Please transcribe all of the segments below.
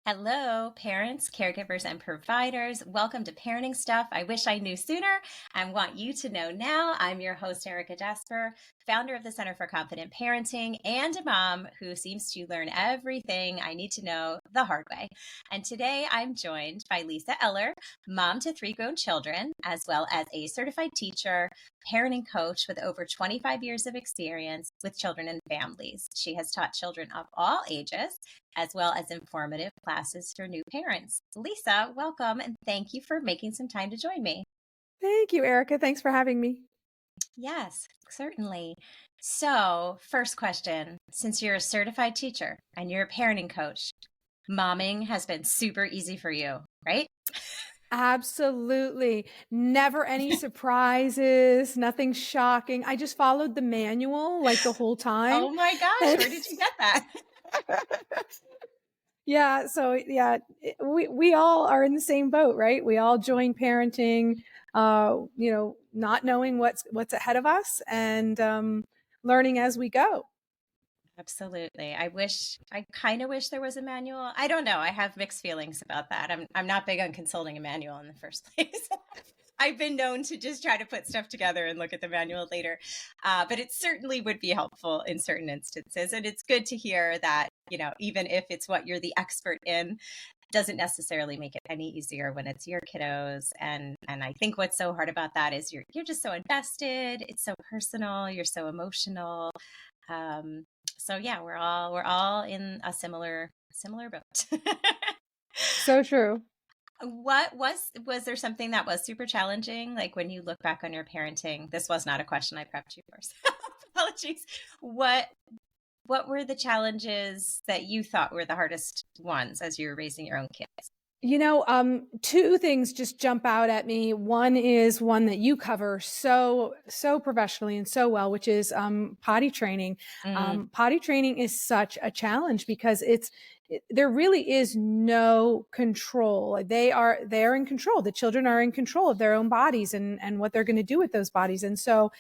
Hello, parents, caregivers, and providers. Welcome to Parenting Stuff I Wish I Knew Sooner and Want You to Know Now. I'm your host, Erica Jasper, founder of the Center for Confident Parenting and a mom who seems to learn everything I need to know the hard way. And today I'm joined by Lisa Eller, mom to 3 grown children, as well as a certified teacher, parenting coach with over 25 years of experience with children and families. She has taught children of all ages, as well as informative classes for new parents. Lisa, welcome, and thank you for making some time to join me. Thank you, Erica. Thanks for having me. Yes, certainly. So, first question, since you're a certified teacher and you're a parenting coach, momming has been super easy for you, right? Absolutely. Never any surprises, nothing shocking. I just followed the manual like the whole time. Oh my gosh, And where did you get that? we all are in the same boat, right? We all join parenting, not knowing what's ahead of us and learning as we go. Absolutely. I kind of wish there was a manual. I don't know. I have mixed feelings about that. I'm not big on consulting a manual in the first place. I've been known to just try to put stuff together and look at the manual later. But it certainly would be helpful in certain instances. And it's good to hear that, even if it's what you're the expert in, doesn't necessarily make it any easier when it's your kiddos. And I think what's so hard about that is you're just so invested. It's so personal. You're so emotional. So yeah, we're all in a similar boat. So true. What was there something that was super challenging? Like when you look back on your parenting, this was not a question I prepped you for. So apologies. What were the challenges that you thought were the hardest ones as you were raising your own kids? Two things just jump out at me. One is one that you cover so professionally and so well, which is potty training. Potty training is such a challenge because there really is no control. They're in control. The children are in control of their own bodies and what they're going to do with those bodies. And so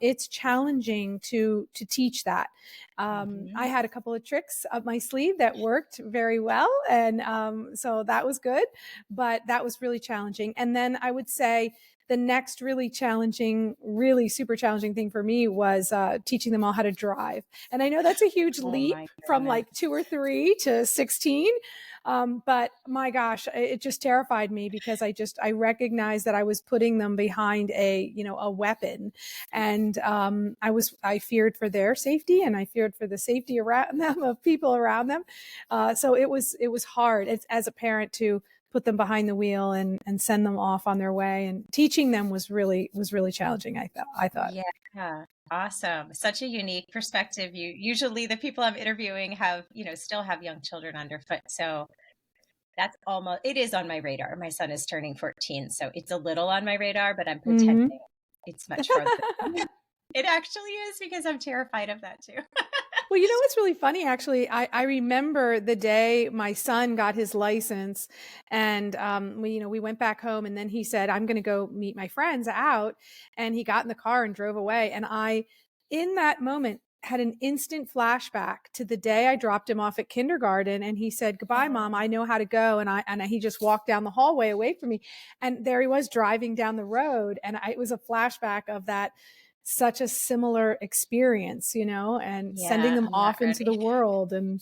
it's challenging to teach that. I had a couple of tricks up my sleeve that worked very well. And so that was good, but that was really challenging. And then I would say the next really super challenging thing for me was teaching them all how to drive. And I know that's a huge leap from like 2 or 3 to 16. But my gosh, it just terrified me because I recognized that I was putting them behind a weapon. And I feared for their safety and I feared for the safety around them, of people around them. So it was hard as a parent to put them behind the wheel and send them off on their way. And teaching them was really challenging, I thought. Yeah. Awesome. Such a unique perspective. Usually the people I'm interviewing have, still have young children underfoot. So it is on my radar. My son is turning 14, so it's a little on my radar, but I'm pretending it's much further. It actually is because I'm terrified of that too. Well, what's really funny, actually, I remember the day my son got his license and we went back home and then he said, I'm going to go meet my friends out. And he got in the car and drove away. And in that moment, had an instant flashback to the day I dropped him off at kindergarten. And he said, goodbye, Mom, I know how to go. And he just walked down the hallway away from me. And there he was driving down the road. And it was a flashback of that. Such a similar experience, and sending them off into the world. And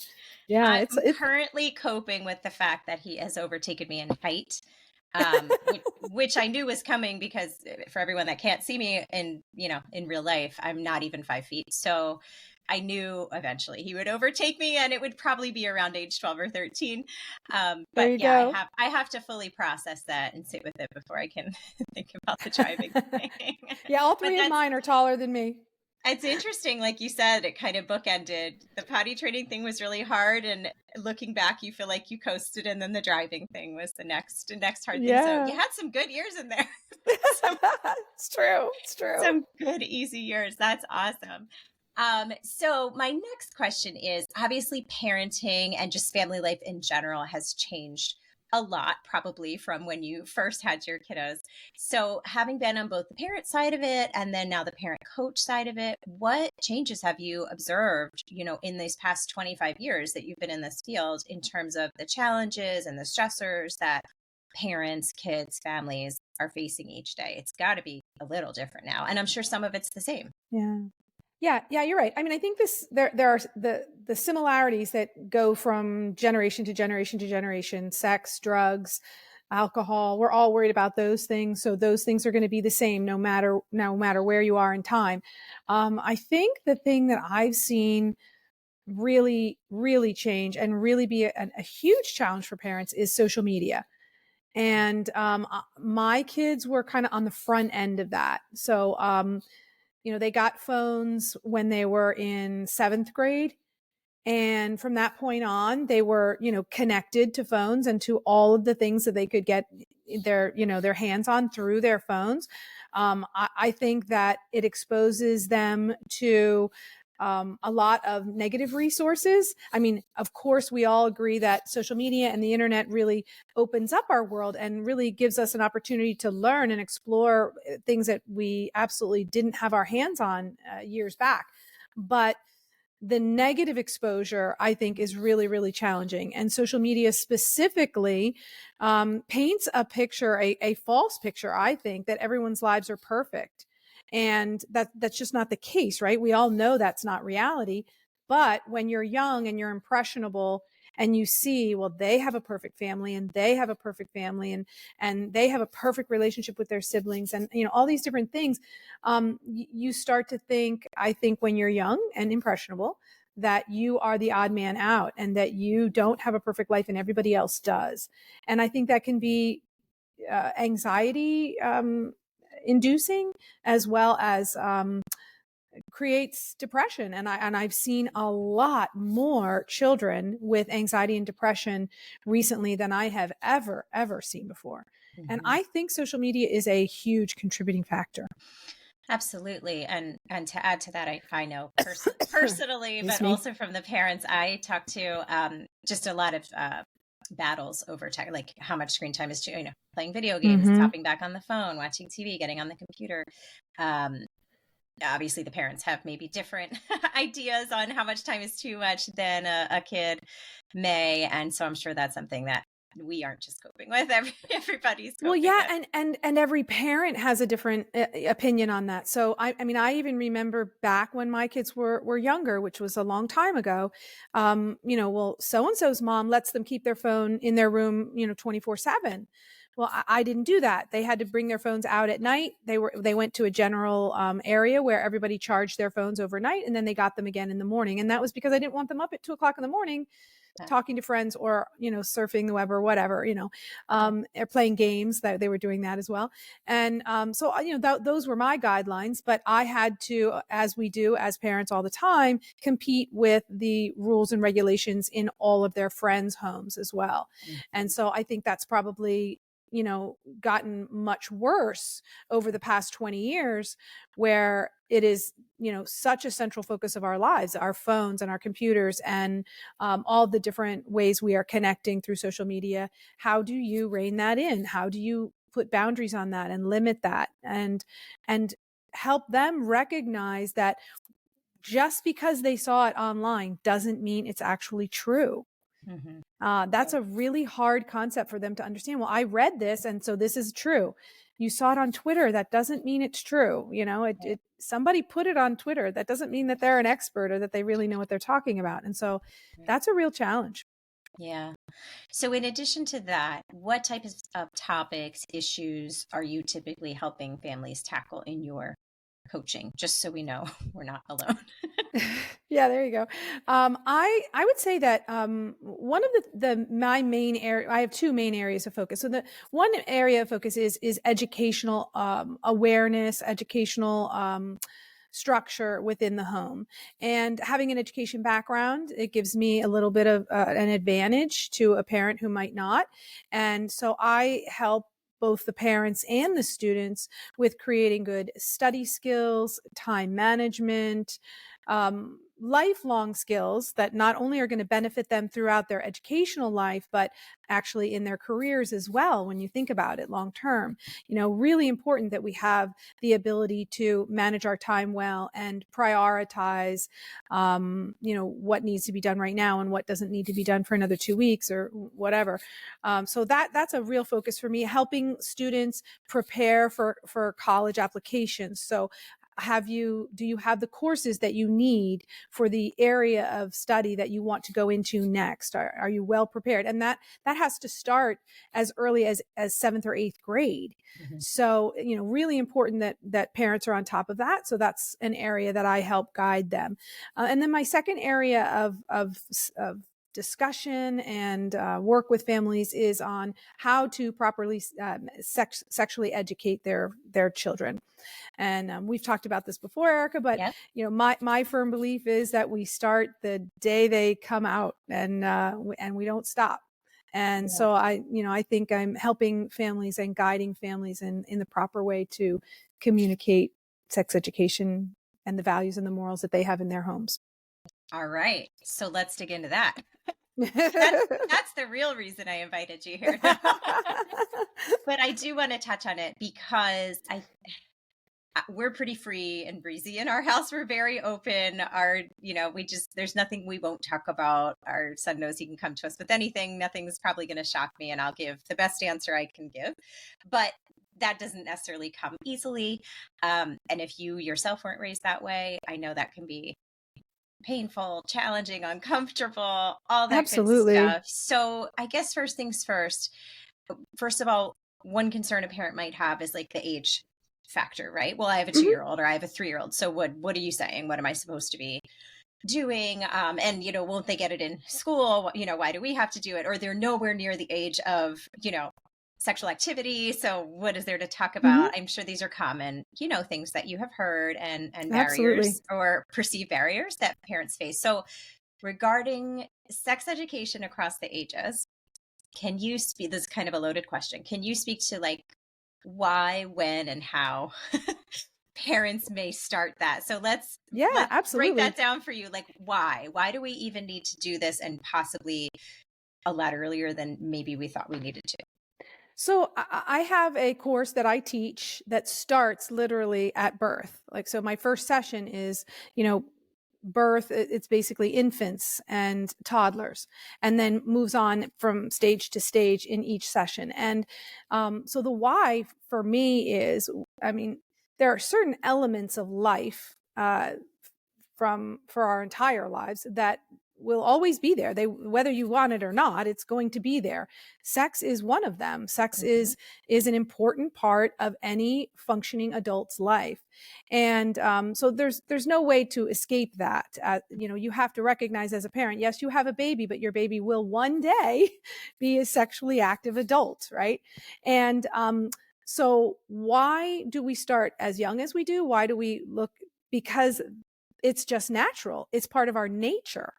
I'm currently coping with the fact that he has overtaken me in height, which I knew was coming because for everyone that can't see me in real life, I'm not even 5 feet. So I knew eventually he would overtake me and it would probably be around age 12 or 13. But yeah, I have to fully process that and sit with it before I can think about the driving thing. Yeah, all 3 of mine are taller than me. It's interesting. Like you said, it kind of bookended. The potty training thing was really hard. And looking back, you feel like you coasted. And then the driving thing was the next hard thing. So you had some good years in there. It's true. Some good, easy years. That's awesome. So my next question is, obviously parenting and just family life in general has changed a lot probably from when you first had your kiddos. So, having been on both the parent side of it and then now the parent coach side of it, what changes have you observed, in these past 25 years that you've been in this field in terms of the challenges and the stressors that parents, kids, families are facing each day? It's got to be a little different now. And I'm sure some of it's the same. Yeah. Yeah, you're right. I mean, I think there are the similarities that go from generation to generation to generation: sex, drugs, alcohol. We're all worried about those things, so those things are going to be the same no matter where you are in time. I think the thing that I've seen really, really change and really be a huge challenge for parents is social media. And my kids were kind of on the front end of that. So they got phones when they were in 7th grade. And from that point on, they were, connected to phones and to all of the things that they could get their hands on through their phones. I think that it exposes them to a lot of negative resources. I mean, of course, we all agree that social media and the internet really opens up our world and really gives us an opportunity to learn and explore things that we absolutely didn't have our hands on years back. But the negative exposure, I think, is really, really challenging. And social media specifically paints a picture, a false picture, I think, that everyone's lives are perfect. And that's just not the case, right? We all know that's not reality. But when you're young and you're impressionable and you see, well, they have a perfect family and they have a perfect family and they have a perfect relationship with their siblings and, all these different things, you start to think, I think when you're young and impressionable, that you are the odd man out and that you don't have a perfect life and everybody else does. And I think that can be anxiety inducing, as well as creates depression. And I've seen a lot more children with anxiety and depression recently than I have ever seen before. Mm-hmm. And I think social media is a huge contributing factor. Absolutely. And to add to that, I know personally, but also from the parents I talk to, just a lot of battles over tech, like how much screen time is playing video games, mm-hmm. hopping back on the phone, watching TV, getting on the computer. Obviously the parents have maybe different ideas on how much time is too much than a kid may. And so I'm sure that's something that we aren't just coping with. Everybody's coping. Well, yeah. And every parent has a different opinion on that. So I mean, I even remember back when my kids were younger, which was a long time ago, well, so-and-so's mom lets them keep their phone in their room, 24/7. Well, I didn't do that. They had to bring their phones out at night. They went to a general area where everybody charged their phones overnight, and then they got them again in the morning. And that was because I didn't want them up at 2:00 in the morning talking to friends or, surfing the web or whatever, or playing games. That they were doing that as well. And so, those were my guidelines, but I had to, as we do as parents all the time, compete with the rules and regulations in all of their friends' homes as well. Mm-hmm. And so I think that's probably, gotten much worse over the past 20 years, where it is, such a central focus of our lives, our phones and our computers and all the different ways we are connecting through social media. How do you rein that in? How do you put boundaries on that and limit that and help them recognize that just because they saw it online doesn't mean it's actually true? Mm-hmm. That's a really hard concept for them to understand. Well, I read this, and so this is true. You saw it on Twitter. That doesn't mean it's true. Somebody put it on Twitter. That doesn't mean that they're an expert or that they really know what they're talking about. And so that's a real challenge. Yeah. So in addition to that, what type of topics, issues are you typically helping families tackle in your coaching, just so we know we're not alone? Yeah, there you go. I would say that one of my main area, I have two main areas of focus. So the one area of focus is educational awareness, educational structure within the home. And having an education background, it gives me a little bit of an advantage to a parent who might not. And so I help both the parents and the students with creating good study skills, time management, lifelong skills that not only are going to benefit them throughout their educational life, but actually in their careers as well. When you think about it long term, really important that we have the ability to manage our time well and prioritize, what needs to be done right now and what doesn't need to be done for another 2 weeks or whatever. So that's a real focus for me, helping students prepare for college applications. So do you have the courses that you need for the area of study that you want to go into next? Are you well prepared? And that has to start as early as 7th or 8th grade. Mm-hmm. So, really important that parents are on top of that. So that's an area that I help guide them. And then my second area of discussion and work with families is on how to properly sexually educate their children. And we've talked about this before, Erica, but yep. My firm belief is that we start the day they come out, and we don't stop. And yeah. So I think I'm helping families and guiding families in the proper way to communicate sex education and the values and the morals that they have in their homes. All right. So let's dig into that. That's the real reason I invited you here. But I do want to touch on it because we're pretty free and breezy in our house. We're very open. There's nothing we won't talk about. Our son knows he can come to us with anything. Nothing's probably going to shock me, and I'll give the best answer I can give. But that doesn't necessarily come easily. And if you yourself weren't raised that way, I know that can be painful, challenging, uncomfortable, all that Absolutely. Good stuff. So I guess first things first of all, one concern a parent might have is like the age factor, right? Well, I have a 2-year-old or I have a 3-year-old. So what are you saying? What am I supposed to be doing? And, won't they get it in school? Why do we have to do it? Or they're nowhere near the age of, sexual activity. So what is there to talk about? I'm sure these are common, things that you have heard and barriers or perceived barriers that parents face. So regarding sex education across the ages, can you speak, this is kind of a loaded question. Can you speak to like why, when, and how parents may start that? So let's absolutely break that down for you. Like why do we even need to do this, and possibly a lot earlier than maybe we thought we needed to? So I have a course that I teach that starts literally at birth. So my first session is, birth. It's basically infants and toddlers, and then moves on from stage to stage in each session. And so the why for me is, there are certain elements of life for our entire lives that will always be there. Whether you want it or not, it's going to be there. Sex is one of them. Sex is an important part of any functioning adult's life. And so there's no way to escape that. You have to recognize as a parent, yes, you have a baby, but your baby will one day be a sexually active adult, right? And so why do we start as young as we do? Why do we look? Because it's just natural. It's part of our nature.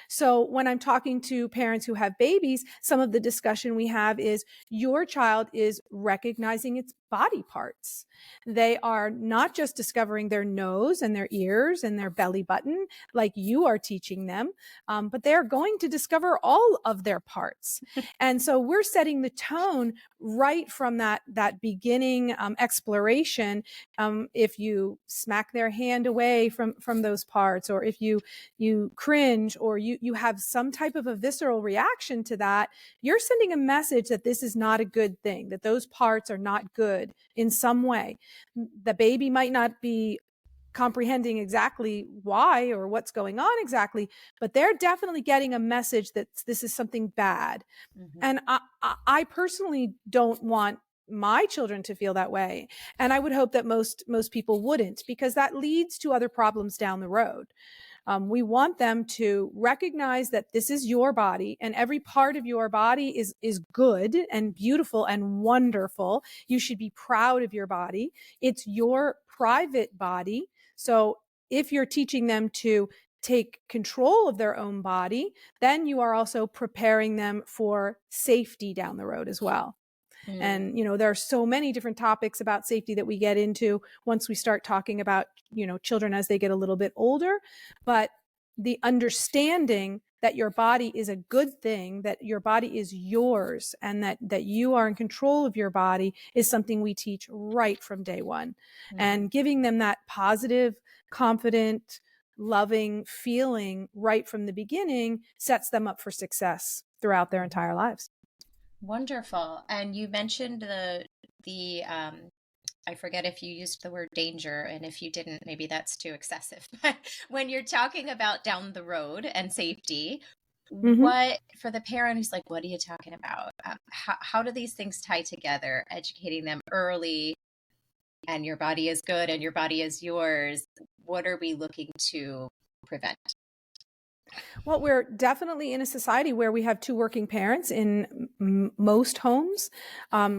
So when I'm talking to parents who have babies, some of the discussion we have is your child is recognizing its body parts. They are not just discovering their nose and their ears and their belly button like you are teaching them, but they're going to discover all of their parts. And so we're setting the tone right from that beginning exploration. If you smack their hand away from those parts, or if you cringe, or you have some type of a visceral reaction to that, you're sending a message that this is not a good thing, that those parts are not good in some way. The baby might not be comprehending exactly why or what's going on exactly, but they're definitely getting a message that this is something bad. And I personally don't want my children to feel that way. And I would hope that most people wouldn't, because that leads to other problems down the road. We want them to recognize that this is your body, and every part of your body is good and beautiful and wonderful. You should be proud of your body. It's your private body. So if you're teaching them to take control of their own body, then you are also preparing them for safety down the road as well. And, there are so many different topics about safety that we get into once we start talking about, children as they get a little bit older. But the understanding that your body is a good thing, that your body is yours, and that you are in control of your body is something we teach right from day one. And giving them that positive, confident, loving feeling right from the beginning sets them up for success throughout their entire lives. Wonderful. And you mentioned the I forget if you used the word danger, and if you didn't, maybe that's too excessive. But when you're talking about down the road and safety, what for the parent who's like, what are you talking about? How do these things tie together? Educating them early, and your body is good and your body is yours. What are we looking to prevent? Well, we're definitely in a society where we have two working parents in most homes,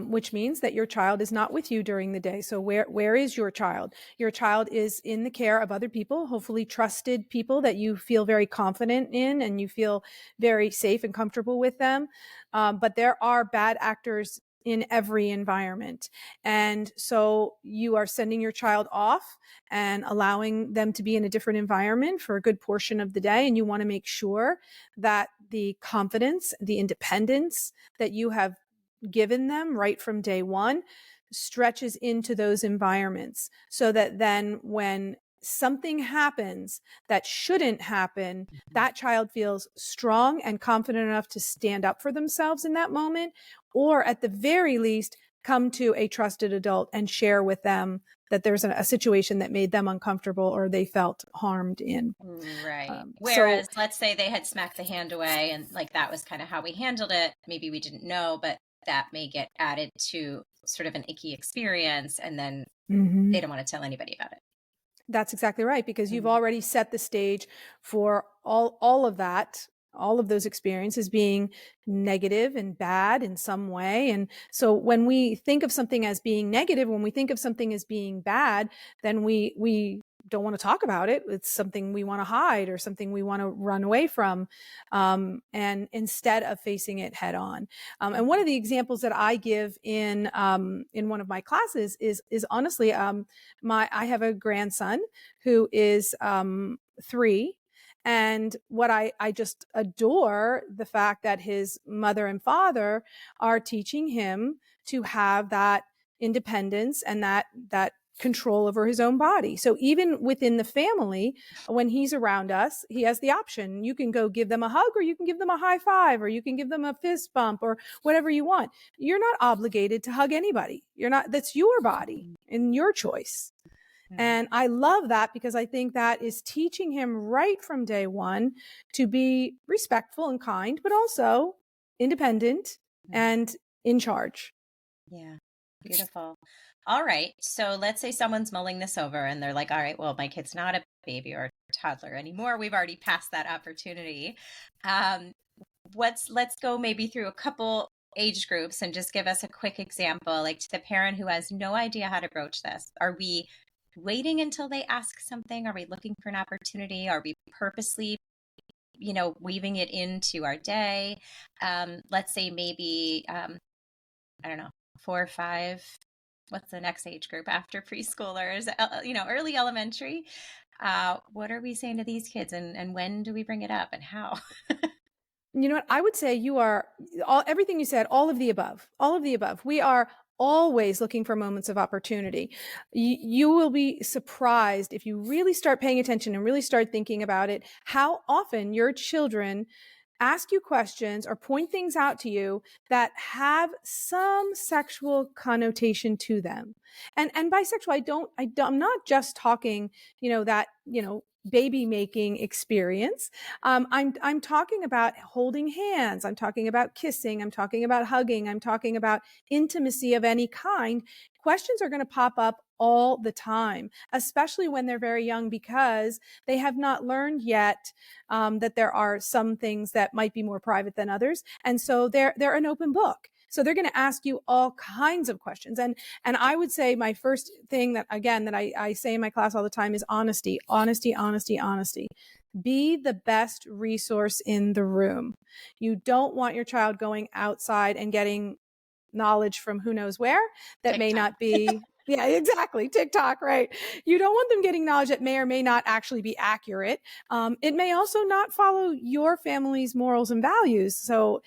which means that your child is not with you during the day. So where is your child? Your child is in the care of other people, hopefully trusted people that you feel very confident in and you feel very safe and comfortable with them. But there are bad actors in every environment. And so you are sending your child off and allowing them to be in a different environment for a good portion of the day. And you want to make sure that the confidence, the independence that you have given them right from day one stretches into those environments, so that then when something happens that shouldn't happen, that child feels strong and confident enough to stand up for themselves in that moment, or at the very least, come to a trusted adult and share with them that there's a situation that made them uncomfortable or they felt harmed in. Right. So Whereas, let's say they had smacked the hand away and like that was kind of how we handled it. Maybe we didn't know, but that may get added to sort of an icky experience. And then they don't want to tell anybody about it. That's exactly right, because you've already set the stage for all of that, all of those experiences being negative and bad in some way. And so when we think of something as being negative, when we think of something as being bad, then we don't want to talk about it. It's something we want to hide or something we want to run away from, and instead of facing it head on. And one of the examples that I give in one of my classes is honestly, I have a grandson who is 3. And what I just adore the fact that his mother and father are teaching him to have that independence and that control over his own body. So even within the family, when he's around us, he has the option. You can go give them a hug, or you can give them a high five, or you can give them a fist bump, or whatever you want. You're not obligated to hug anybody. You're not, that's your body and your choice. And I love that, because I think that is teaching him right from day one to be respectful and kind, but also independent and in charge. Yeah. Beautiful. All right. So let's say someone's mulling this over and they're like, all right, well, my kid's not a baby or a toddler anymore. We've already passed that opportunity. Let's go maybe through a couple age groups and just give us a quick example, like to the parent who has no idea how to broach this. Are we waiting until they ask something? Are we looking for an opportunity? Are we purposely, weaving it into our day? Let's say maybe, I don't know, 4 or 5. What's the next age group after preschoolers? Early elementary. What are we saying to these kids, and when do we bring it up, and how? You know what? I would say you are everything you said, all of the above, all of the above. We are always looking for moments of opportunity. You will be surprised if you really start paying attention and really start thinking about it, how often your children ask you questions or point things out to you that have some sexual connotation to them. And bisexual, I'm not just talking, that, baby making experience. I'm talking about holding hands. I'm talking about kissing. I'm talking about hugging. I'm talking about intimacy of any kind. Questions are going to pop up all the time, especially when they're very young, because they have not learned yet that there are some things that might be more private than others. And so they're an open book. So they're going to ask you all kinds of questions. And I would say my first thing that I say in my class all the time is honesty, honesty, honesty, honesty. Be the best resource in the room. You don't want your child going outside and getting knowledge from who knows where that may not be Yeah, exactly. TikTok, right? You don't want them getting knowledge that may or may not actually be accurate. It may also not follow your family's morals and values. So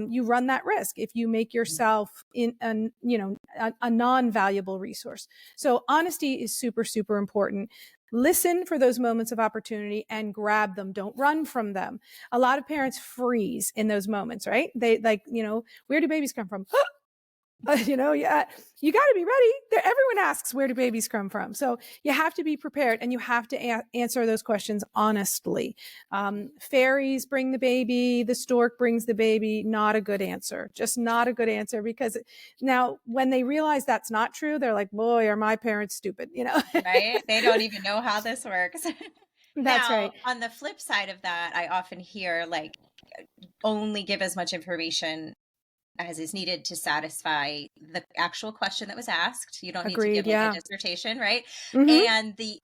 you run that risk if you make yourself a non-valuable resource. So honesty is super, super important. Listen for those moments of opportunity and grab them. Don't run from them. A lot of parents freeze in those moments, right? They where do babies come from? Yeah, you got to be ready. Everyone asks, where do babies come from? So you have to be prepared and you have to answer those questions honestly. Fairies bring the baby, the stork brings the baby. Not a good answer. Just not a good answer, because now when they realize that's not true, they're like, boy, are my parents stupid, Right? They don't even know how this works. That's Now, right. on the flip side of that, I often hear like, only give as much information as is needed to satisfy the actual question that was asked. You don't need to give Agreed. like a Yeah. dissertation, right? Mm-hmm. And the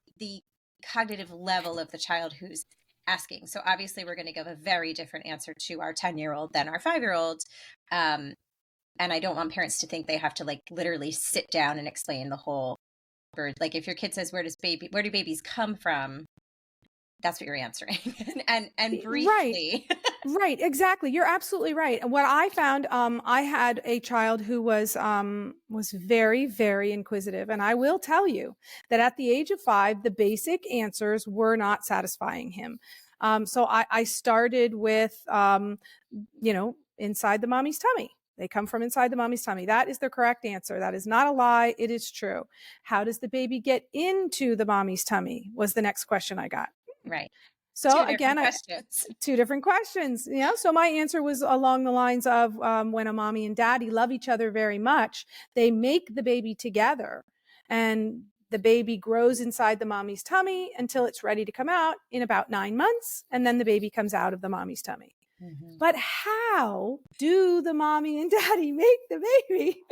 cognitive level of the child who's asking. So obviously we're going to give a very different answer to our 10-year-old than our 5-year-old. And I don't want parents to think they have to like literally sit down and explain the whole bird. Like if your kid says, where do babies come from? That's what you're answering. and Right. briefly. Right, exactly. You're absolutely right. And what I found, I had a child who was very, very inquisitive, and I will tell you that at the age of 5, the basic answers were not satisfying him. So I started with, inside the mommy's tummy. They come from inside the mommy's tummy. That is the correct answer. That is not a lie. It is true. How does the baby get into the mommy's tummy? Was the next question I got. Right. So Two different again, questions. two different questions. So my answer was along the lines of when a mommy and daddy love each other very much, they make the baby together, and the baby grows inside the mommy's tummy until it's ready to come out in about 9 months, and then the baby comes out of the mommy's tummy. Mm-hmm. But how do the mommy and daddy make the baby?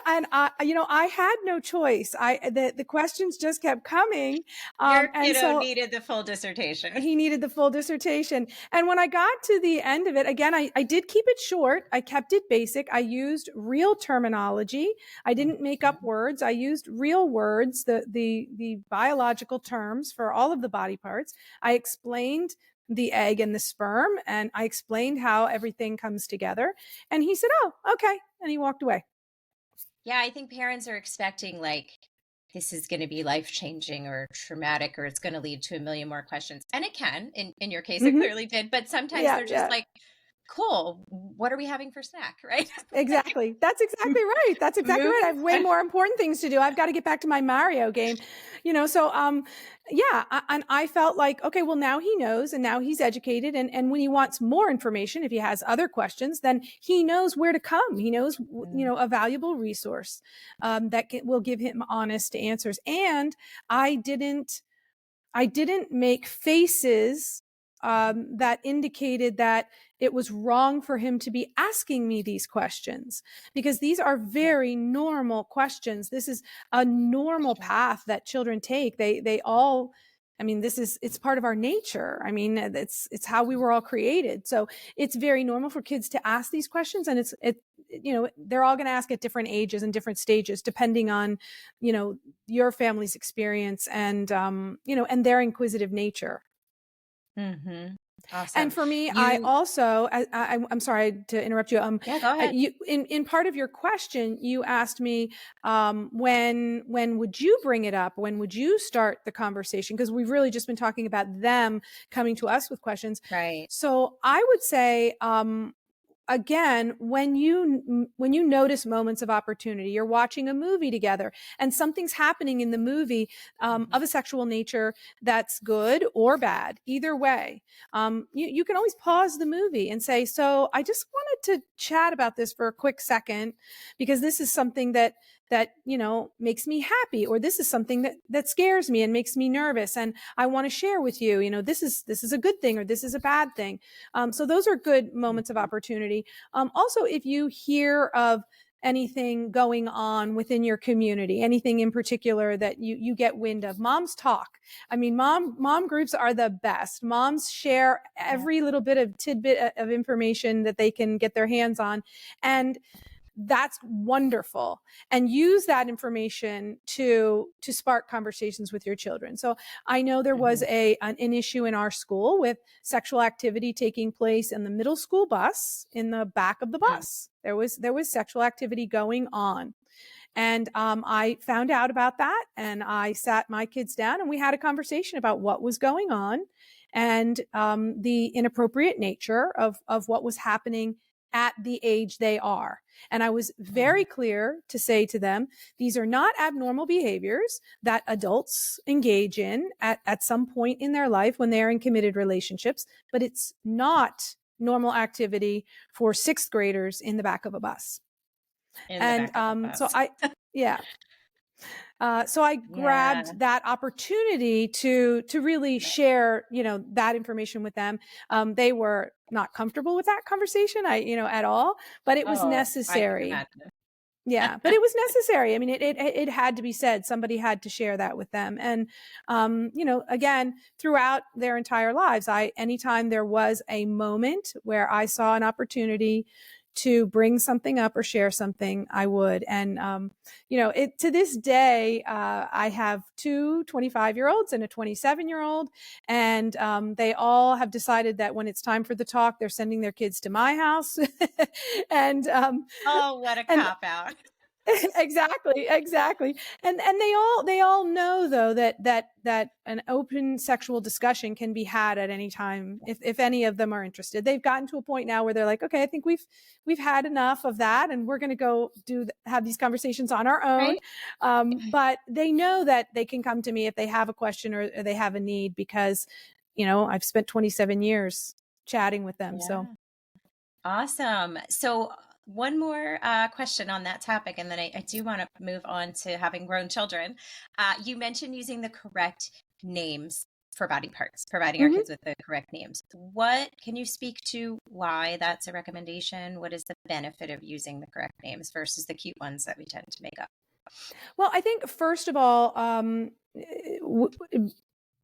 And I had no choice. The questions just kept coming, Your and kiddo so needed the full dissertation. he needed the full dissertation. And when I got to the end of it, again, I did keep it short. I kept it basic. I used real terminology. I didn't make up words. I used real words, the biological terms for all of the body parts. I explained the egg and the sperm, and I explained how everything comes together. And he said, "Oh, okay." And he walked away. Yeah, I think parents are expecting like this is going to be life changing or traumatic, or it's going to lead to a million more questions. And it can. In your case, it Mm-hmm. clearly did. But sometimes Yeah, they're just yeah. like, cool, what are we having for snack? Right? Exactly. That's exactly right. That's exactly Move. right. I have way more important things to do. I've got to get back to my Mario game, so yeah, and I felt like, okay, well, now he knows, and now he's educated, and when he wants more information, if he has other questions, then he knows where to come. He knows a valuable resource that will give him honest answers. And I didn't make faces that indicated that it was wrong for him to be asking me these questions, because these are very normal questions. This is a normal path that children take. They all, I mean, it's part of our nature. I mean, it's how we were all created. So it's very normal for kids to ask these questions, and they're all going to ask at different ages and different stages, depending on, your family's experience and, and their inquisitive nature. Mm-hmm. Awesome. And for me, I also, I'm sorry to interrupt you. Yeah, go ahead. In part of your question, you asked me, when would you bring it up? When would you start the conversation? Because we've really just been talking about them coming to us with questions. Right. So I would say, again, when you notice moments of opportunity, you're watching a movie together and something's happening in the movie of a sexual nature that's good or bad, either way, you can always pause the movie and say, so I just wanted to chat about this for a quick second, because this is something that makes me happy, or this is something that scares me and makes me nervous, and I want to share with you, this is a good thing, or this is a bad thing. So those are good moments of opportunity. Also, if you hear of anything going on within your community, anything in particular that you get wind of, moms talk. I mean, mom groups are the best. Moms share every little bit of tidbit of information that they can get their hands on. And that's wonderful, and use that information to spark conversations with your children. So I know there was an issue in our school with sexual activity taking place in the middle school bus, in the back of the bus. There was sexual activity going on. And I found out about that, and I sat my kids down and we had a conversation about what was going on, and the inappropriate nature of what was happening at the age they are. And I was very clear to say to them, these are not abnormal behaviors that adults engage in at some point in their life when they are in committed relationships, but it's not normal activity for sixth graders in the back of a bus. And so I grabbed that opportunity to really share, that information with them. They were not comfortable with that conversation, at all, but it was necessary. Yeah, but it was necessary. I mean, it had to be said. Somebody had to share that with them. And, again, throughout their entire lives, anytime there was a moment where I saw an opportunity to bring something up or share something, I would. And, to this day, I have two 25-year-olds and a 27-year-old, and they all have decided that when it's time for the talk, they're sending their kids to my house. And what a cop out. Exactly. And they all know, though, that an open sexual discussion can be had at any time if any of them are interested. They've gotten to a point now where they're like, okay, I think we've had enough of that, and we're going to go have these conversations on our own. Right. But they know that they can come to me if they have a question or they have a need, because I've spent 27 years chatting with them. Yeah. So awesome. So one more question on that topic, and then I do want to move on to having grown children. You mentioned using the correct names for body parts, providing our kids with the correct names. What can you speak to why that's a recommendation? What is the benefit of using the correct names versus the cute ones that we tend to make up? Well, I think first of all,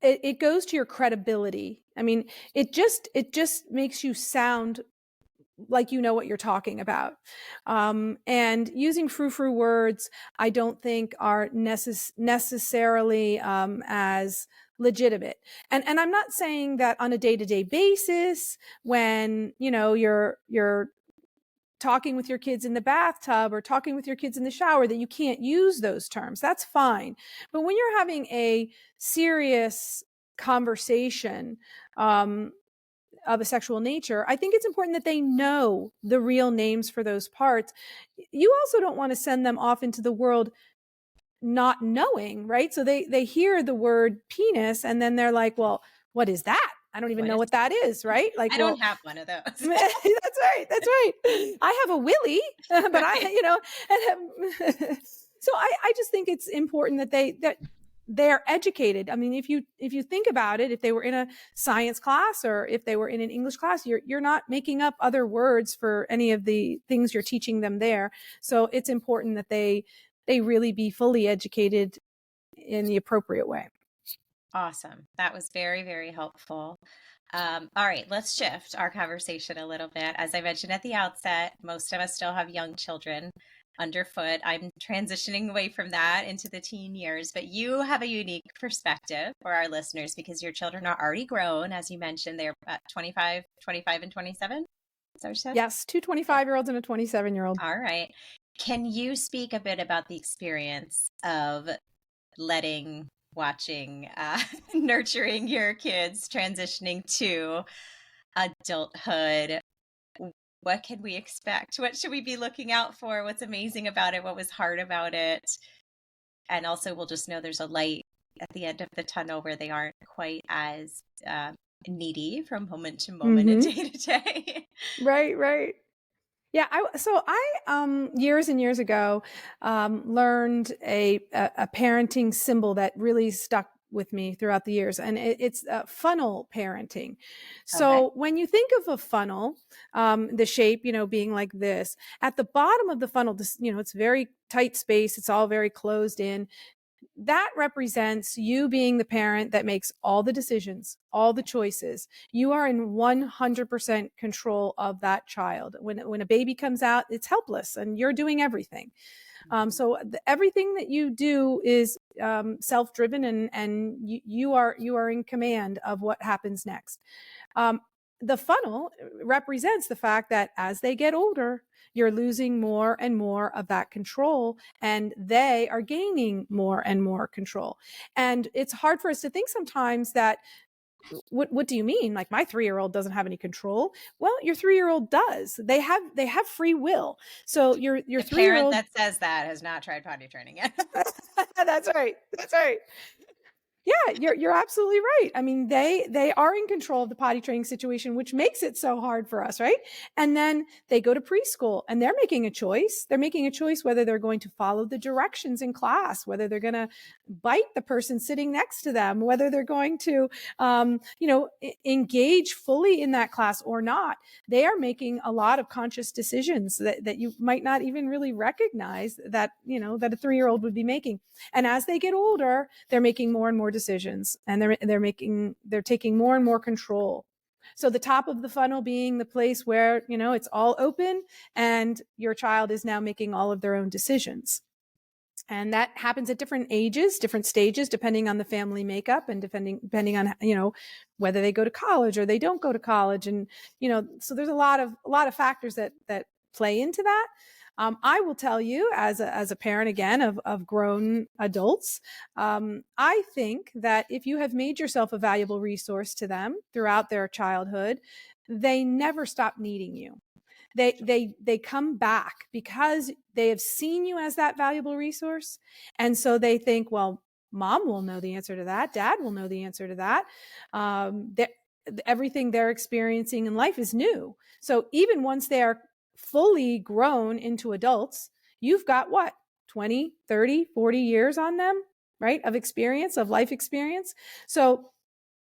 it goes to your credibility. I mean, it just makes you sound like you know what you're talking about. And using frou-frou words, I don't think are necessarily as legitimate. And I'm not saying that on a day-to-day basis, when you're talking with your kids in the bathtub or talking with your kids in the shower, that you can't use those terms. That's fine. But when you're having a serious conversation of a sexual nature, I think it's important that they know the real names for those parts. You also don't want to send them off into the world not knowing, right? So they hear the word penis and then they're like, well, what is that? I don't even know what that is, right? Like, I don't have one of those. That's right. I have a willy, but so I just think it's important that they're educated. I mean, if you think about it, if they were in a science class or if they were in an English class, you're not making up other words for any of the things you're teaching them there. So it's important that they really be fully educated in the appropriate way. Awesome. That was very, very helpful. All right, let's shift our conversation a little bit. As I mentioned at the outset, most of us still have young children underfoot. I'm transitioning away from that into the teen years, but you have a unique perspective for our listeners because your children are already grown. As you mentioned, they're 25 and 27. Is that what you said? Yes, two 25-year-olds and a 27-year-old. All right. Can you speak a bit about the experience of watching, nurturing your kids transitioning to adulthood? What can we expect? What should we be looking out for? What's amazing about it? What was hard about it? And also, we'll just know there's a light at the end of the tunnel where they aren't quite as needy from moment to moment and day to day. Right. Yeah. I years and years ago, learned a parenting symbol that really stuck with me throughout the years. And it's funnel parenting. So when you think of a funnel, the shape, being like this, at the bottom of the funnel, it's very tight space. It's all very closed in. that represents you being the parent that makes all the decisions, all the choices. You are in 100% control of that child. When a baby comes out, it's helpless and you're doing everything. So everything that you do is self-driven, and you are in command of what happens next. The funnel represents the fact that as they get older, you're losing more and more of that control, and they are gaining more and more control. And it's hard for us to think sometimes that, what do you mean? Like, my 3-year-old doesn't have any control? Well, your 3-year-old does. They have free will. So your The 3-year-old parent that says that has not tried potty training yet. That's right. That's right. Yeah, you're absolutely right. I mean, they are in control of the potty training situation, which makes it so hard for us, right? And then they go to preschool and they're making a choice. They're making a choice whether they're going to follow the directions in class, whether they're going to bite the person sitting next to them, whether they're going to, engage fully in that class or not. They are making a lot of conscious decisions that you might not even really recognize that a 3-year-old would be making. And as they get older, they're making more and more decisions, and they're taking more and more control. So the top of the funnel being the place where, it's all open and your child is now making all of their own decisions. And that happens at different ages, different stages, depending on the family makeup and depending on, whether they go to college or they don't go to college. And, so there's a lot of factors that play into that. I will tell you, as a parent, again, of grown adults, I think that if you have made yourself a valuable resource to them throughout their childhood, they never stop needing you. They come back because they have seen you as that valuable resource. And so they think, well, mom will know the answer to that. Dad will know the answer to that. Everything they're experiencing in life is new. So even once they are fully grown into adults, you've got 20, 30, 40 years on them, right? Of experience, of life experience. So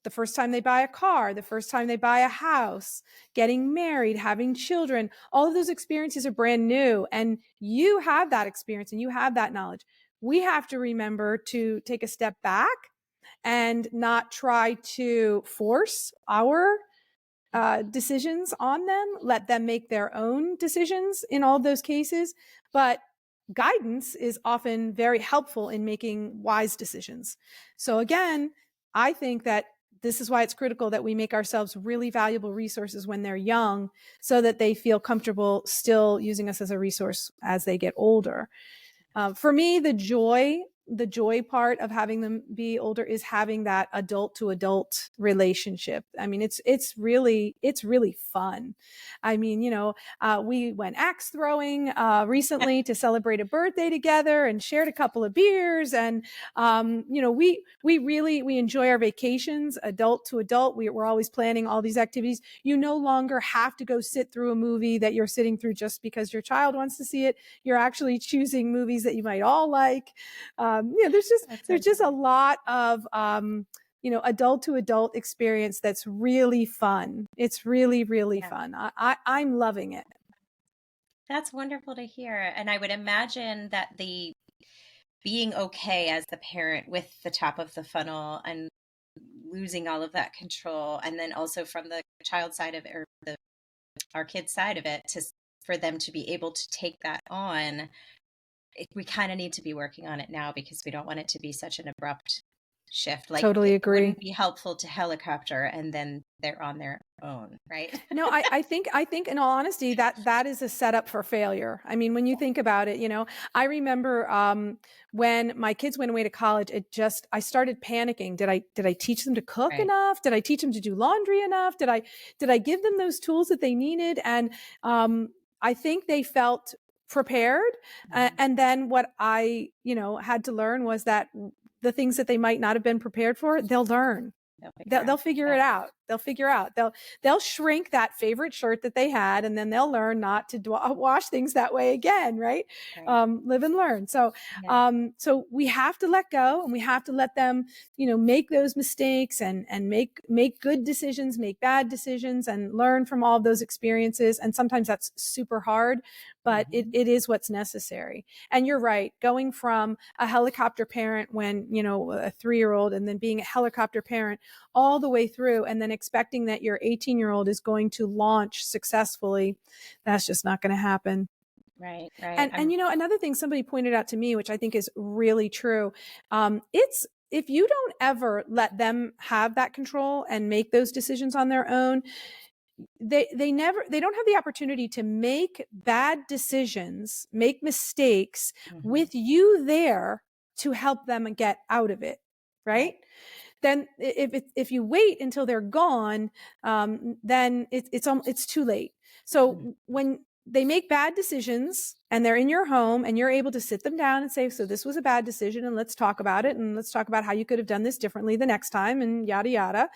the first time they buy a car, the first time they buy a house, getting married, having children, all of those experiences are brand new. And you have that experience and you have that knowledge. We have to remember to take a step back and not try to force our decisions on them, let them make their own decisions in all those cases. But guidance is often very helpful in making wise decisions. So again, I think that this is why it's critical that we make ourselves really valuable resources when they're young, so that they feel comfortable still using us as a resource as they get older. For me, the joy part of having them be older is having that adult to adult relationship. I mean, it's really fun. I mean, we went axe throwing recently to celebrate a birthday together and shared a couple of beers. And, we enjoy our vacations, adult to adult. We're always planning all these activities. You no longer have to go sit through a movie that you're sitting through just because your child wants to see it. You're actually choosing movies that you might all like. There's just a lot of, adult to adult experience that's really fun. It's really, really fun. I'm loving it. That's wonderful to hear. And I would imagine that the being okay as the parent with the top of the funnel and losing all of that control, and then also from the child side of it, or our kids side of it, for them to be able to take that on, we kind of need to be working on it now, because we don't want it to be such an abrupt shift. Like, totally agree. It wouldn't be helpful to helicopter and then they're on their own, right? No, I think in all honesty, that is a setup for failure. I mean, when you think about it, I remember when my kids went away to college, I started panicking. Did I teach them to cook enough? Did I teach them to do laundry enough? Did I give them those tools that they needed? And I think they felt prepared. And then what I, had to learn was that the things that they might not have been prepared for, they'll learn. They'll figure it out. They'll figure out. They'll shrink that favorite shirt that they had, and then they'll learn not to wash things that way again, right? Live and learn. So, so we have to let go, and we have to let them, make those mistakes and make good decisions, make bad decisions, and learn from all of those experiences. And sometimes that's super hard, but it is what's necessary. And you're right, going from a helicopter parent when, a 3-year-old, and then being a helicopter parent all the way through, and then expecting that your 18-year-old is going to launch successfully, that's just not going to happen. Right. And another thing somebody pointed out to me, which I think is really true, it's, if you don't ever let them have that control and make those decisions on their own, they don't have the opportunity to make bad decisions, make mistakes with you there to help them get out of it. Right. Then if you wait until they're gone, then it's too late. So when they make bad decisions and they're in your home and you're able to sit them down and say, so this was a bad decision, and let's talk about it, and let's talk about how you could have done this differently the next time, and yada, yada.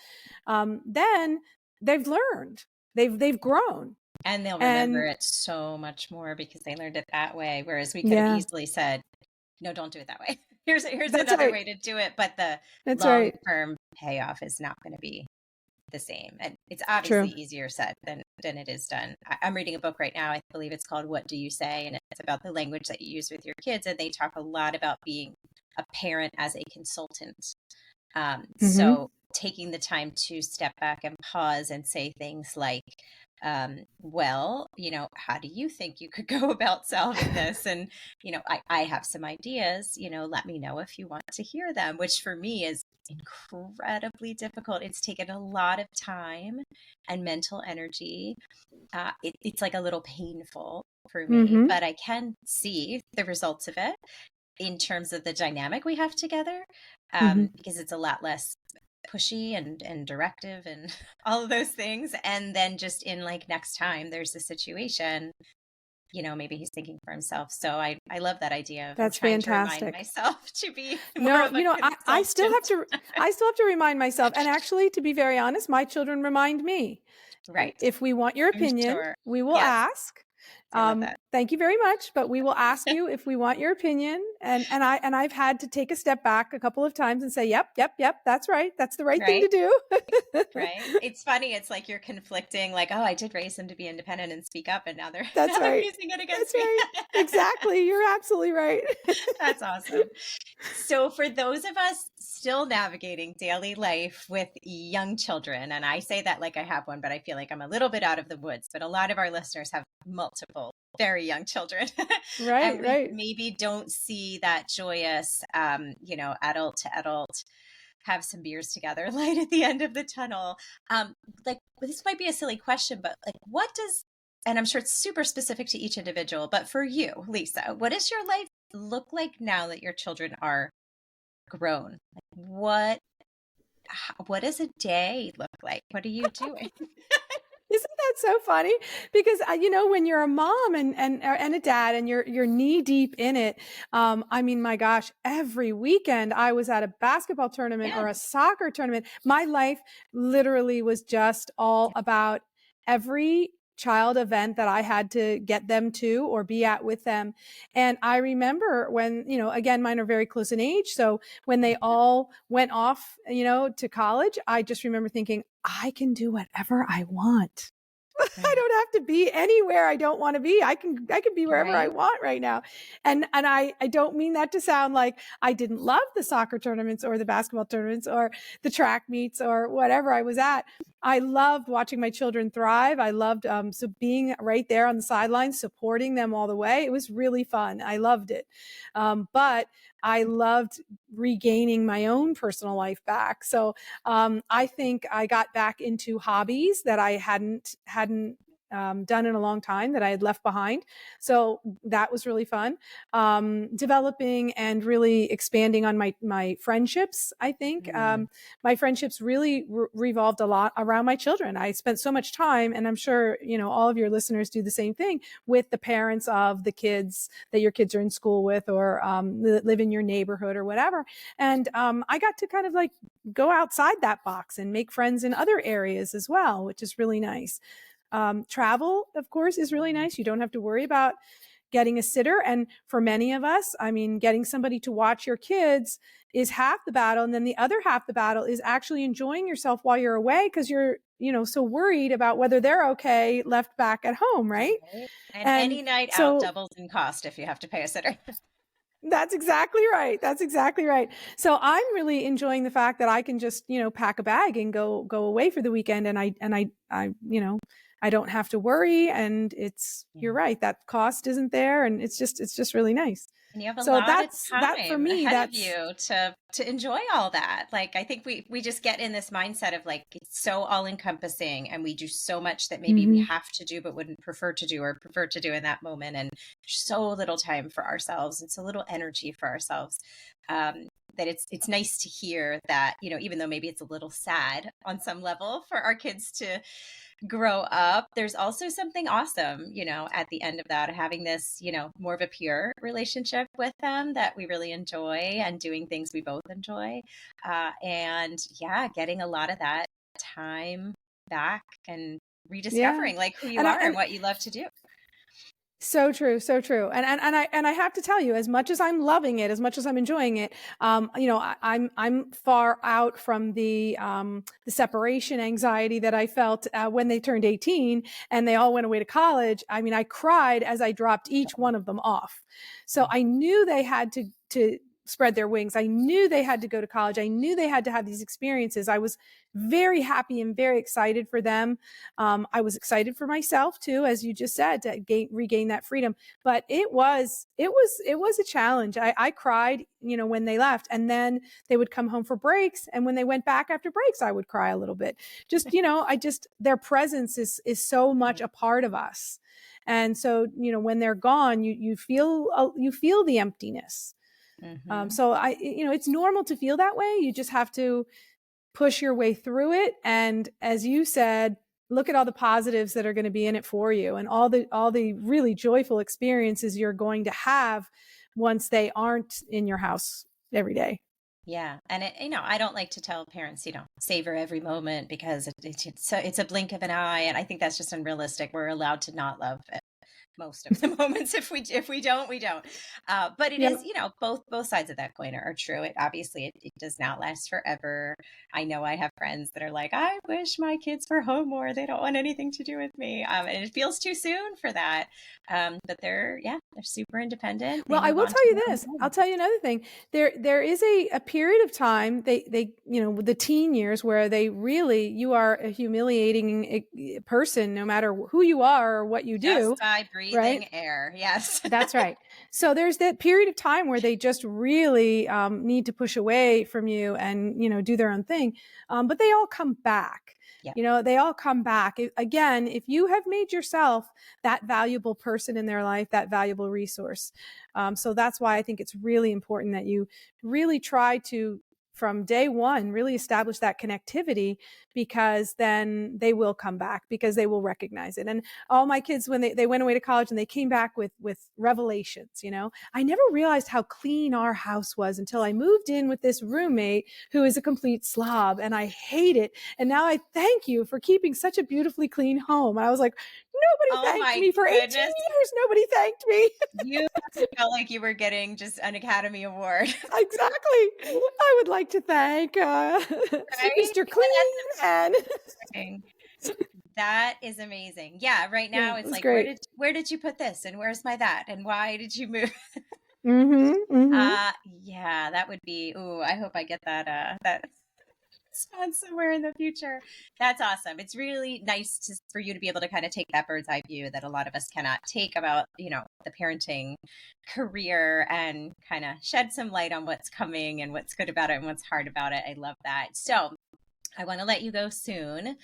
Then they've learned, they've grown. And they'll remember it so much more because they learned it that way. Whereas we could have easily said, no, don't do it that way. Here's another way to do it. But the long-term payoff is not going to be the same. And it's obviously easier said than it is done. I'm reading a book right now. I believe it's called What Do You Say? And it's about the language that you use with your kids. And they talk a lot about being a parent as a consultant. So taking the time to step back and pause and say things like, well, how do you think you could go about solving this? And, I have some ideas, let me know if you want to hear them, which for me is incredibly difficult. It's taken a lot of time and mental energy. It's like a little painful for me, but I can see the results of it in terms of the dynamic we have together, because it's a lot less pushy and directive and all of those things. And then just in like next time there's a situation, maybe he's thinking for himself. So I love that idea of that's trying fantastic. to remind myself to be I still have to remind myself. And actually, to be very honest, my children remind me. Right. If we want your opinion, we will ask. Thank you very much, but we will ask you if we want your opinion. And I've had to take a step back a couple of times and say, yep, that's right. That's the right thing to do. Right. It's funny. It's like you're conflicting, like, oh, I did raise them to be independent and speak up, and now they're using it against me. Right. Exactly. You're absolutely right. That's awesome. So for those of us still navigating daily life with young children, and I say that like I have one, but I feel like I'm a little bit out of the woods, but a lot of our listeners have multiple very young children. Right. Maybe don't see that joyous, adult to adult, have some beers together light at the end of the tunnel. Like, this might be a silly question, but like, and I'm sure it's super specific to each individual, but for you, Lisa, what does your life look like now that your children are grown? Like, what does a day look like? What are you doing? Isn't that so funny? Because when you're a mom and a dad and you're knee deep in it, I mean, my gosh, every weekend I was at a basketball tournament or a soccer tournament. My life literally was just all about every child event that I had to get them to or be at with them. And I remember when, again, mine are very close in age. So when they all went off, to college, I just remember thinking, I can do whatever I want. I don't have to be anywhere I don't want to be. I can be wherever I want right now. And I don't mean that to sound like I didn't love the soccer tournaments or the basketball tournaments or the track meets or whatever I was at. I loved watching my children thrive. I loved being right there on the sidelines, supporting them all the way. It was really fun. I loved it. But I loved regaining my own personal life back. So I think I got back into hobbies that I hadn't done in a long time that I had left behind. So that was really fun. Developing and really expanding on my friendships. I think my friendships really revolved a lot around my children. I spent so much time, and I'm sure all of your listeners do the same thing, with the parents of the kids that your kids are in school with, or live in your neighborhood or whatever. And I got to kind of like go outside that box and make friends in other areas as well, which is really nice. Travel, of course, is really nice. You don't have to worry about getting a sitter. And for many of us, I mean, getting somebody to watch your kids is half the battle. And then the other half the battle is actually enjoying yourself while you're away, because you're, so worried about whether they're okay left back at home, right? And any night out doubles in cost if you have to pay a sitter. That's exactly right. That's exactly right. So I'm really enjoying the fact that I can just, pack a bag and go away for the weekend. And I don't have to worry. And you're right, that cost isn't there. And it's just really nice. And you have a lot of time for me, ahead of you to enjoy all that. Like, I think we just get in this mindset of like, it's so all encompassing, and we do so much that maybe we have to do, but wouldn't prefer to do in that moment. And so little time for ourselves and so little energy for ourselves. That it's nice to hear that, even though maybe it's a little sad on some level for our kids to grow up, there's also something awesome, at the end of that, having this, more of a peer relationship with them that we really enjoy, and doing things we both enjoy. And yeah, getting a lot of that time back and rediscovering like who you are and what you love to do. So true. So true. And I have to tell you, as much as I'm loving it, as much as I'm enjoying it, I'm far out from the separation anxiety that I felt when they turned 18 and they all went away to college. I mean, I cried as I dropped each one of them off. So I knew they had to spread their wings. I knew they had to go to college. I knew they had to have these experiences. I was very happy and very excited for them. I was excited for myself too, as you just said, to regain that freedom. But it was a challenge. I cried, when they left, and then they would come home for breaks. And when they went back after breaks, I would cry a little bit. Just, their presence is so much a part of us. And so, when they're gone, you feel the emptiness. So it's normal to feel that way. You just have to push your way through it. And as you said, look at all the positives that are going to be in it for you, and all the really joyful experiences you're going to have once they aren't in your house every day. Yeah. And I don't like to tell parents, savor every moment, because it's a blink of an eye. And I think that's just unrealistic. We're allowed to not love it most of the moments. If we don't, we don't. But it is, both sides of that coin are true. It does not last forever. I know I have friends that are like, I wish my kids were home more. They don't want anything to do with me. And it feels too soon for that. But they're super independent. Well, I will tell you this. I'll tell you another thing. There is a period of time, they the teen years, where you are a humiliating person, no matter who you are or what you do. Just by breathing air. Yes. That's right. So there's that period of time where they just really need to push away from you and, do their own thing. But they all come back. Yeah. They all come back. Again, if you have made yourself that valuable person in their life, that valuable resource. So that's why I think it's really important that you really try to, from day one, really establish that connectivity, because then they will come back, because they will recognize it. And all my kids, when they went away to college and they came back with revelations, I never realized how clean our house was until I moved in with this roommate who is a complete slob, and I hate it. And now I thank you for keeping such a beautifully clean home. And I was like, nobody thanked me for 18 years. Nobody thanked me. You felt like you were getting just an Academy Award. Exactly. I would like to thank right? Mr. Clean. That is amazing. Yeah. Right now it's like, great. Where did you put this? And where's my that? And why did you move? Yeah, that would be, I hope I get that response somewhere in the future. That's awesome. It's really nice for you to be able to kind of take that bird's eye view that a lot of us cannot take about, the parenting career, and kind of shed some light on what's coming and what's good about it and what's hard about it. I love that. So I want to let you go soon,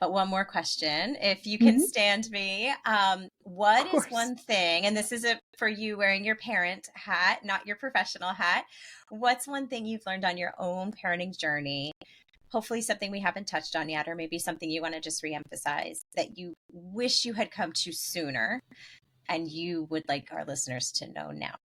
But one more question, if you can Mhm. stand me, Of what is course. one thing, and this is for you wearing your parent hat, not your professional hat. What's one thing you've learned on your own parenting journey? Hopefully something we haven't touched on yet, or maybe something you want to just reemphasize that you wish you had come to sooner and you would like our listeners to know now.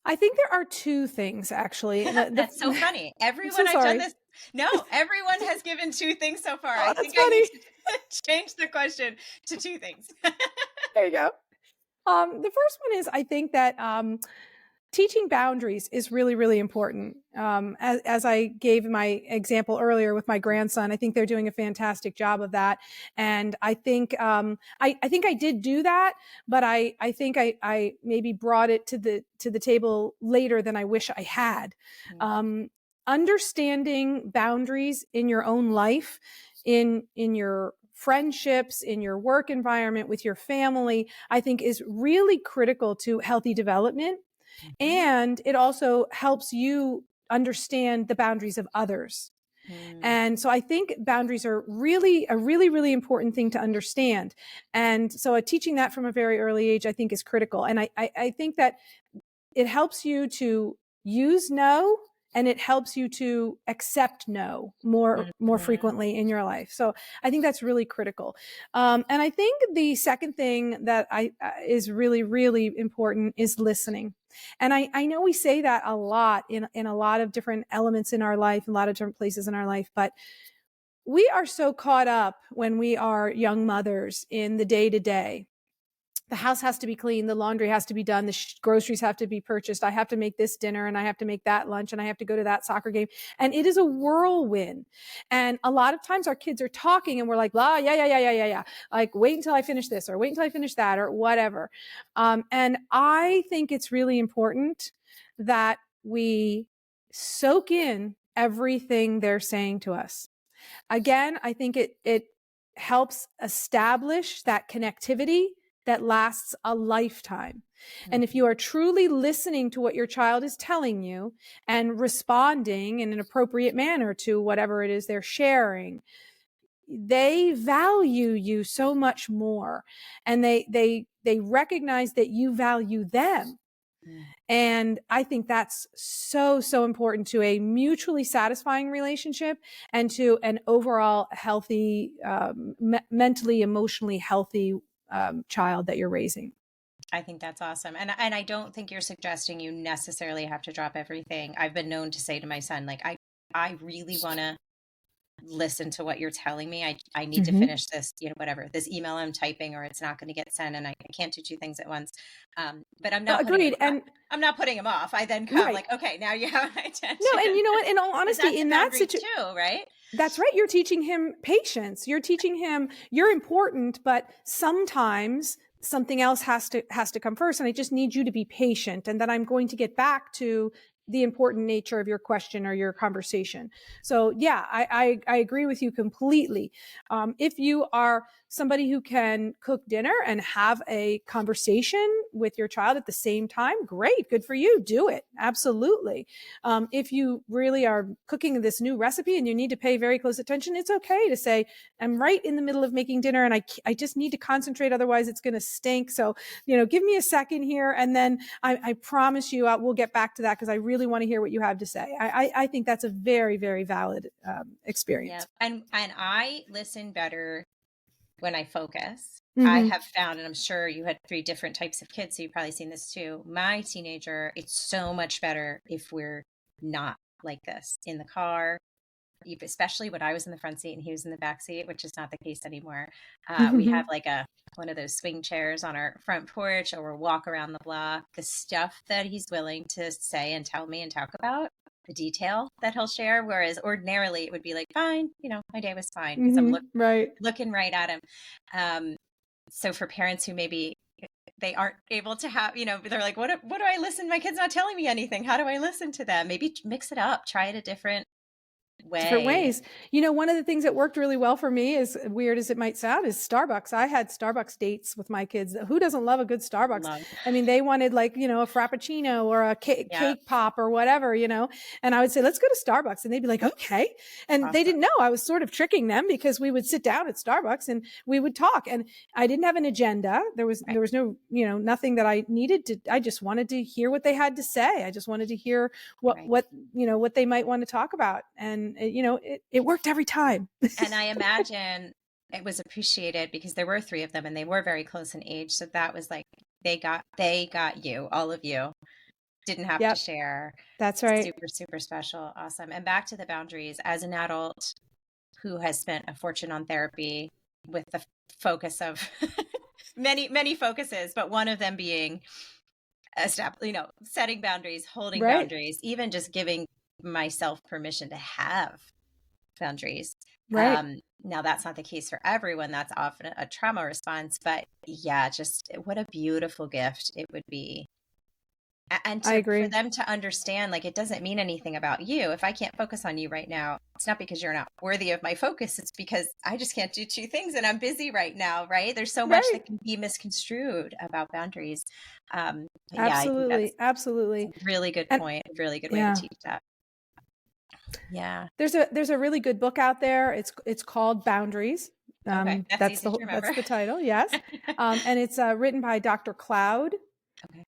I think there are 2 things actually. That's so funny. I'm Everyone so I've done sorry. this. No, everyone has given two things so far. Oh, I that's think I need funny. to change the question to two things. There you go. The first one is I think that teaching boundaries is really, really important. As I gave my example earlier with my grandson, I think they're doing a fantastic job of that. And I think I think I did do that, but I think I maybe brought it to the table later than I wish I had. Um, Understanding boundaries in your own life, in your friendships, in your work environment, with your family, I think is really critical to healthy development. Mhm. And it also helps you understand the boundaries of others. Mhm. And so I think boundaries are really a really, really important thing to understand. And so teaching that from a very early age, I think is critical. And I think that it helps you to use no, and it helps you to accept no more Mhm. frequently in your life. So I think that's really critical. And I think the second thing that I is really really important is listening. And I know we say that a lot in a lot of different elements in our life, a lot of different places in our life, but we are so caught up when we are young mothers in the day to day. The house has to be clean, the laundry has to be done, the groceries have to be purchased, I have to make this dinner, and I have to make that lunch, and I have to go to that soccer game. And it is a whirlwind. And a lot of times our kids are talking and we're like, blah, yeah, yeah, yeah, yeah, yeah, yeah. Like, wait until I finish this, or wait until I finish that, or whatever. And I think it's really important that we soak in everything they're saying to us. Again, I think it helps establish that connectivity that lasts a lifetime. And if Mhm. you are truly listening to what your child is telling you and responding in an appropriate manner to whatever it is they're sharing, they value you so much more, and they recognize that you value them. Mhm. And I think that's so, so important to a mutually satisfying relationship and to an overall healthy, mentally, emotionally healthy child that you're raising. I think that's awesome. And I don't think you're suggesting you necessarily have to drop everything. I've been known to say to my son, like, I really want to listen to what you're telling me. I need to Mm-hmm. finish this, whatever, this email I'm typing, or it's not going to get sent, and I can't do two things at once. But Agreed. And I'm not putting him off. I then come right. like, okay, now you have my No, attention. and you know what? In all Because honesty, that's a in that boundary situation, too, right? that's right. You're teaching him patience. You're teaching him you're important, but sometimes something else has to come first. And I just need you to be patient. And then I'm going to get back to the important nature of your question or your conversation. So yeah, I agree with you completely. If you are somebody who can cook dinner and have a conversation with your child at the same time, great, good for you. Do it. Absolutely. If you really are cooking this new recipe and you need to pay very close attention, it's okay to say, I'm right in the middle of making dinner and I just need to concentrate. Otherwise it's going to stink. So, give me a second here. And then I promise you we'll get back to that because I really want to hear what you have to say. I think that's a very, very valid Yeah. experience. And I listen better when I focus. I Mm-hmm. have found, and I'm sure you had three different types of kids, so you've probably seen this too. My teenager, it's so much better if we're not like this in the car, especially when I was in the front seat and he was in the back seat, which is not the case anymore. We have like one of those swing chairs on our front porch, or we'll walk around the block. The stuff that he's willing to say and tell me and talk about, the detail that he'll share, whereas ordinarily it would be like, fine, my day was fine because I'm Mm-hmm. Right. looking right at him. Um, so for parents who maybe they aren't able to have, they're like, what do I listen? My kid's not telling me anything. How do I listen to them? Maybe mix it up, try it a different different way. ways. One of the things that worked really well for me, as weird as it might sound, is Starbucks. I had Starbucks dates with my kids. Who doesn't love a good Starbucks? Love. I mean, they wanted like, a Frappuccino or a Yep. cake pop or whatever, and I would say, let's go to Starbucks. And they'd be like, okay. And they Awesome. didn't know I was sort of tricking them, because we would sit down at Starbucks and we would talk, and I didn't have an agenda. There was no, nothing that I needed to, I just wanted to hear what they had to say. I just wanted to hear what they might want to talk about. And it worked every time. And I imagine it was appreciated because there were three of them and they were very close in age. So that was like, they got you, all of you didn't have to share. That's right. Super, super special. Awesome. And back to the boundaries, as an adult who has spent a fortune on therapy with the focus of many, many focuses, but one of them being setting boundaries, holding boundaries, even just giving myself permission to have boundaries. Right. Now that's not the case for everyone. That's often a trauma response, but yeah, just what a beautiful gift it would be. And I agree. for them to understand, like, it doesn't mean anything about you. If I can't focus on you right now, it's not because you're not worthy of my focus. It's because I just can't do two things and I'm busy right now. Right. There's so much that can be misconstrued about boundaries. Absolutely. Absolutely. Really good point. Really good way to teach that. Yeah. There's a really good book out there. It's called Boundaries. Okay. That's the title. Yes. And it's written by Dr. Cloud. Okay.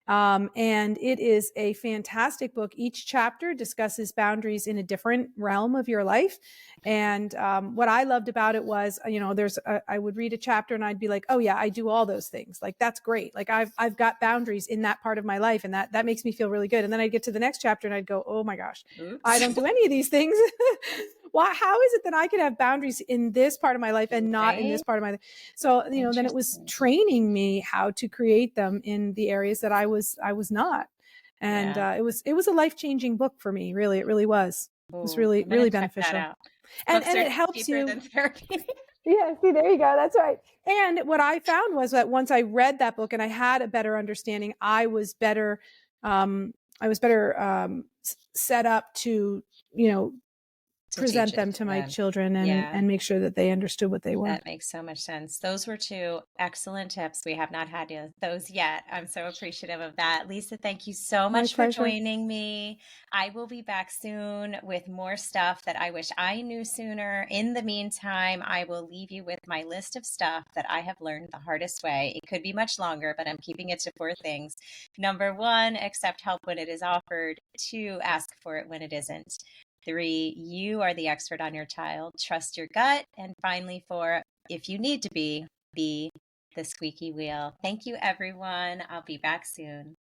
And it is a fantastic book. Each chapter discusses boundaries in a different realm of your life. And what I loved about it was, I would read a chapter and I'd be like, oh yeah, I do all those things. Like, that's great. Like I've got boundaries in that part of my life, and that makes me feel really good. And then I'd get to the next chapter and I'd go, oh my gosh, oops, I don't do any of these things. How is it that I could have boundaries in this part of my life and not in this part of my life? So, then it was training me how to create them in the areas that I was not. And it was a life-changing book for me. Really, it really was. It was really, really beneficial. And it helps you. Than therapy. Yeah, see, there you go. That's right. And what I found was that once I read that book and I had a better understanding, I was better set up to, present them to my children and make sure that they understood what they were. That makes so much sense. Those were two excellent tips. We have not had those yet. I'm so appreciative of that. Lisa, thank you so much for joining me. I will be back soon with more stuff that I wish I knew sooner. In the meantime, I will leave you with my list of stuff that I have learned the hardest way. It could be much longer, but I'm keeping it to 4 things. Number 1, accept help when it is offered. 2, ask for it when it isn't. 3, you are the expert on your child. Trust your gut. And finally, 4, if you need to be the squeaky wheel. Thank you, everyone. I'll be back soon.